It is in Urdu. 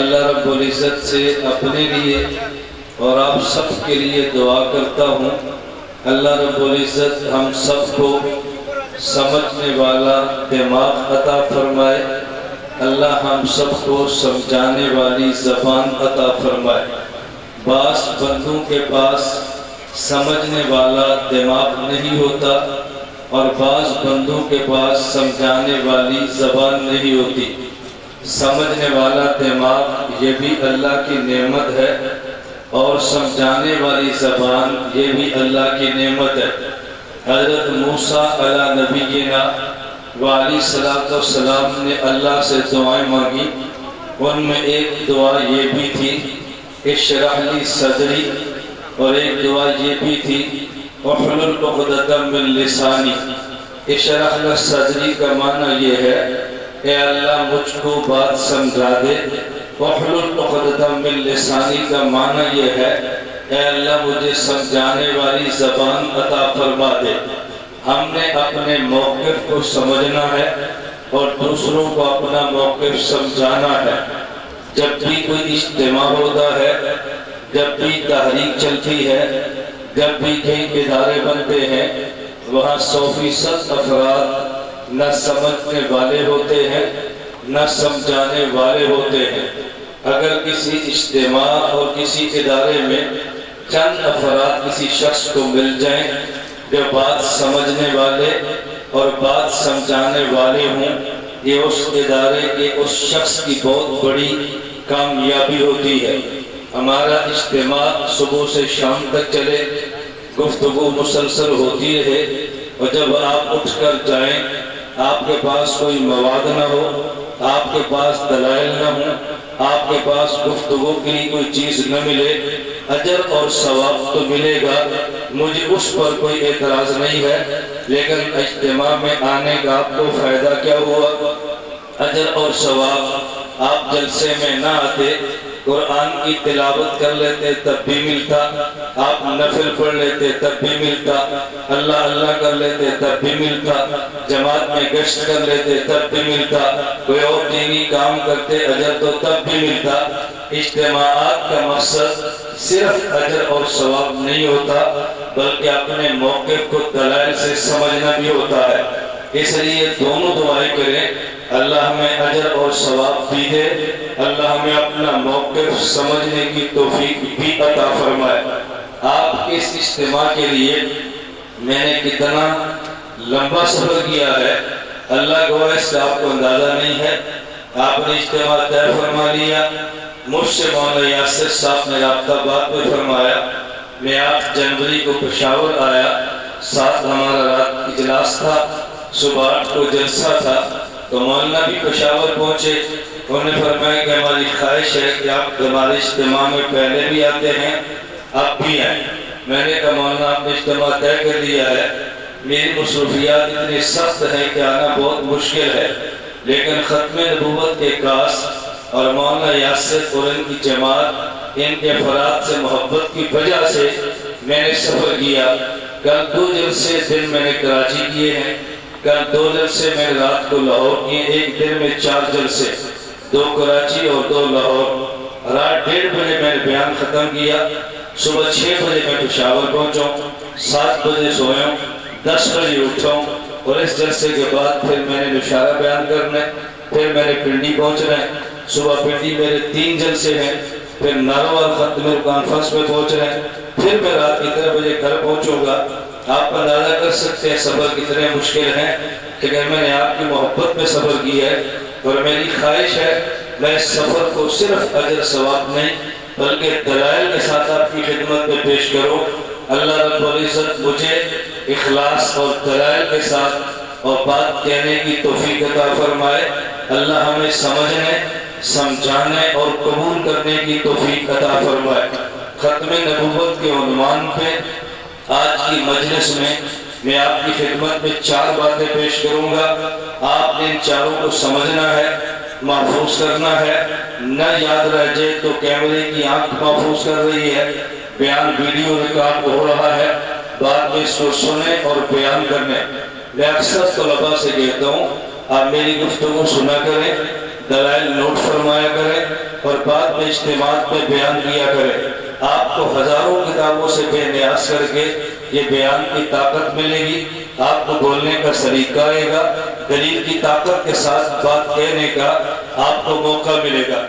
اللہ رب العزت سے اپنے لیے اور آپ سب کے لیے دعا کرتا ہوں، اللہ رب العزت ہم سب کو سمجھنے والا دماغ عطا فرمائے، اللہ ہم سب کو سمجھانے والی زبان عطا فرمائے۔ بعض بندوں کے پاس سمجھنے والا دماغ نہیں ہوتا اور بعض بندوں کے پاس سمجھانے والی زبان نہیں ہوتی۔ سمجھنے والا دماغ یہ بھی اللہ کی نعمت ہے اور سمجھانے والی زبان یہ بھی اللہ کی نعمت ہے۔ حضرت موسیٰ علیہ نبینا وعلیہ السلام نے اللہ سے دعائیں مانگی، ان میں ایک دعا یہ بھی تھی اشرح لی صدری، اور ایک دعا یہ بھی تھی احلل عقدۃ من لسانی۔ اشرح لی صدری کا معنی یہ ہے اے اللہ مجھ کو بات سمجھا دے، احلل عقدۃ من لسانی کا معنی یہ ہے اے اللہ مجھے سمجھانے والی زبان عطا فرما دے۔ ہم نے اپنے موقف کو سمجھنا ہے اور دوسروں کو اپنا موقف سمجھانا ہے۔ جب بھی کوئی اجتماع ہوتا ہے، جب بھی تحریک چلتی ہے، جب بھی کئی ادارے بنتے ہیں، وہاں 100% افراد نہ سمجھنے والے ہوتے ہیں نہ سمجھانے والے ہوتے ہیں۔ اگر کسی اجتماع اور کسی ادارے میں چند افراد کسی شخص کو مل جائیں جو بات سمجھنے والے اور بات سمجھانے والے ہوں، یہ اس ادارے کے اس شخص کی بہت بڑی کامیابی ہوتی ہے۔ ہمارا اجتماع صبح سے شام تک چلے، گفتگو مسلسل ہوتی رہے، اور جب آپ اٹھ کر جائیں آپ کے پاس کوئی مواد نہ ہو، آپ کے پاس دلائل نہ ہوں، آپ کے پاس گفتگو کے لیے کوئی چیز نہ ملے، اجر اور ثواب تو ملے گا، مجھے اس پر کوئی اعتراض نہیں ہے، لیکن اجتماع میں آنے کا آپ کو فائدہ کیا ہوا؟ اجر اور ثواب۔ آپ جلسے میں نہ آتے، قرآن کی تلاوت کر لیتے تب بھی ملتا، آپ نفل پڑھ لیتے تب بھی ملتا، اللہ اللہ کر لیتے تب بھی ملتا، جماعت میں گشت کر لیتے تب بھی ملتا، کوئی اور دینی کام کرتے اجر تو تب بھی ملتا۔ اجتماعات کا مقصد صرف اجر اور ثواب نہیں ہوتا بلکہ اپنے موقف کو دلائل سے سمجھنا بھی ہوتا ہے۔ اس لیے دونوں دعائیں کریں، اللہ ہمیں اجر اور ثواب بھی دے، اللہ ہمیں اپنا موقف سمجھنے کی توفیق بھی عطا فرمائے۔ آپ اس اجتماع کے لیے میں نے کتنا لمبا سفر کیا ہے اللہ گواہ، اس کا آپ کو اندازہ نہیں ہے۔ آپ نے اجتماع طے فرما لیا، مجھ سے مولانا یاسر صاحب نے رابطہ بات میں فرمایا، میں 8 جنوری کو پشاور آیا، ساتھ ہمارا رات اجلاس تھا، صبح 8 کو جلسہ تھا، تو مولانا بھی پشاور پہنچے۔ انہوں نے فرمایا کہ ہماری خواہش ہے کہ آپ ہمارے اجتماع میں پہلے بھی آتے ہیں، اب بھی آئیں۔ میں نے کہا مولانا آپ نے اجتماع طے کر لیا ہے، میری مصروفیات اتنی سخت ہیں کہ آنا بہت مشکل ہے، لیکن ختم نبوت کے کاس اور مولانا یاسر اور ان کی جماعت، ان کے افراد سے محبت کی وجہ سے میں نے سفر کیا۔ کل 2 جلسے دن میں نے کراچی کیے ہیں، کل 2 جلسے میں نے رات کو لاہور کیے، ایک دن میں 4 جلسے، 2 کراچی اور 2 لاہور۔ رات 1:30 بجے میں نے بیان ختم کیا، صبح 6 بجے میں پشاور پہنچا، 7 بجے سویا، 10 بجے اٹھا، اور اس جلسے کے بعد پھر میں نے نشارہ بیان کرنا ہے، پھر میں نے پنڈی پہنچنا ہے، صبح پنڈی میرے 3 جلسے ہیں، پھر ناروال ختم کانفرنس میں پہنچنا ہے، پھر میں رات 11 بجے گھر پہنچوں گا۔ آپ اندازہ کر سکتے ہیں سفر کتنے مشکل ہیں، لیکن میں نے آپ کی محبت میں سفر کیا ہے، اور میری خواہش ہے میں اس سفر کو صرف اجر ثواب نہیں بلکہ دلائل کے ساتھ آپ کی خدمت میں پیش کروں۔ اللہ رب العزت مجھے اخلاص اور دلائل کے ساتھ اور بات کہنے کی توفیق عطا فرمائے، اللہ ہمیں سمجھنے، سمجھانے اور قبول کرنے کی توفیق عطا فرمائے۔ ختم نبوت کے عنوان پہ آج کی مجلس میں آپ کی خدمت میں 4 باتیں پیش کروں گا۔ آپ نے ان چاروں کو سمجھنا ہے، محفوظ کرنا ہے، نہ یاد رہ جائے تو کیمرے کی آنکھ محفوظ کر رہی ہے، بیان ویڈیو ریکارڈ ہو رہا ہے، بعد میں اس کو سنیں اور بیان کرنے۔ میں اکثر طلباء سے کہتا ہوں آپ میری گفتگو سنا کریں، دلائل نوٹ فرمایا کریں اور بعد میں اجتماعات میں بیان کیا کریں۔ آپ کو ہزاروں کتابوں سے بے نیاز کر کے یہ بیان کی طاقت ملے گی، آپ کو بولنے کا سلیقہ آئے گا، دلیل کی طاقت کے ساتھ بات کہنے کا آپ کو موقع ملے گا۔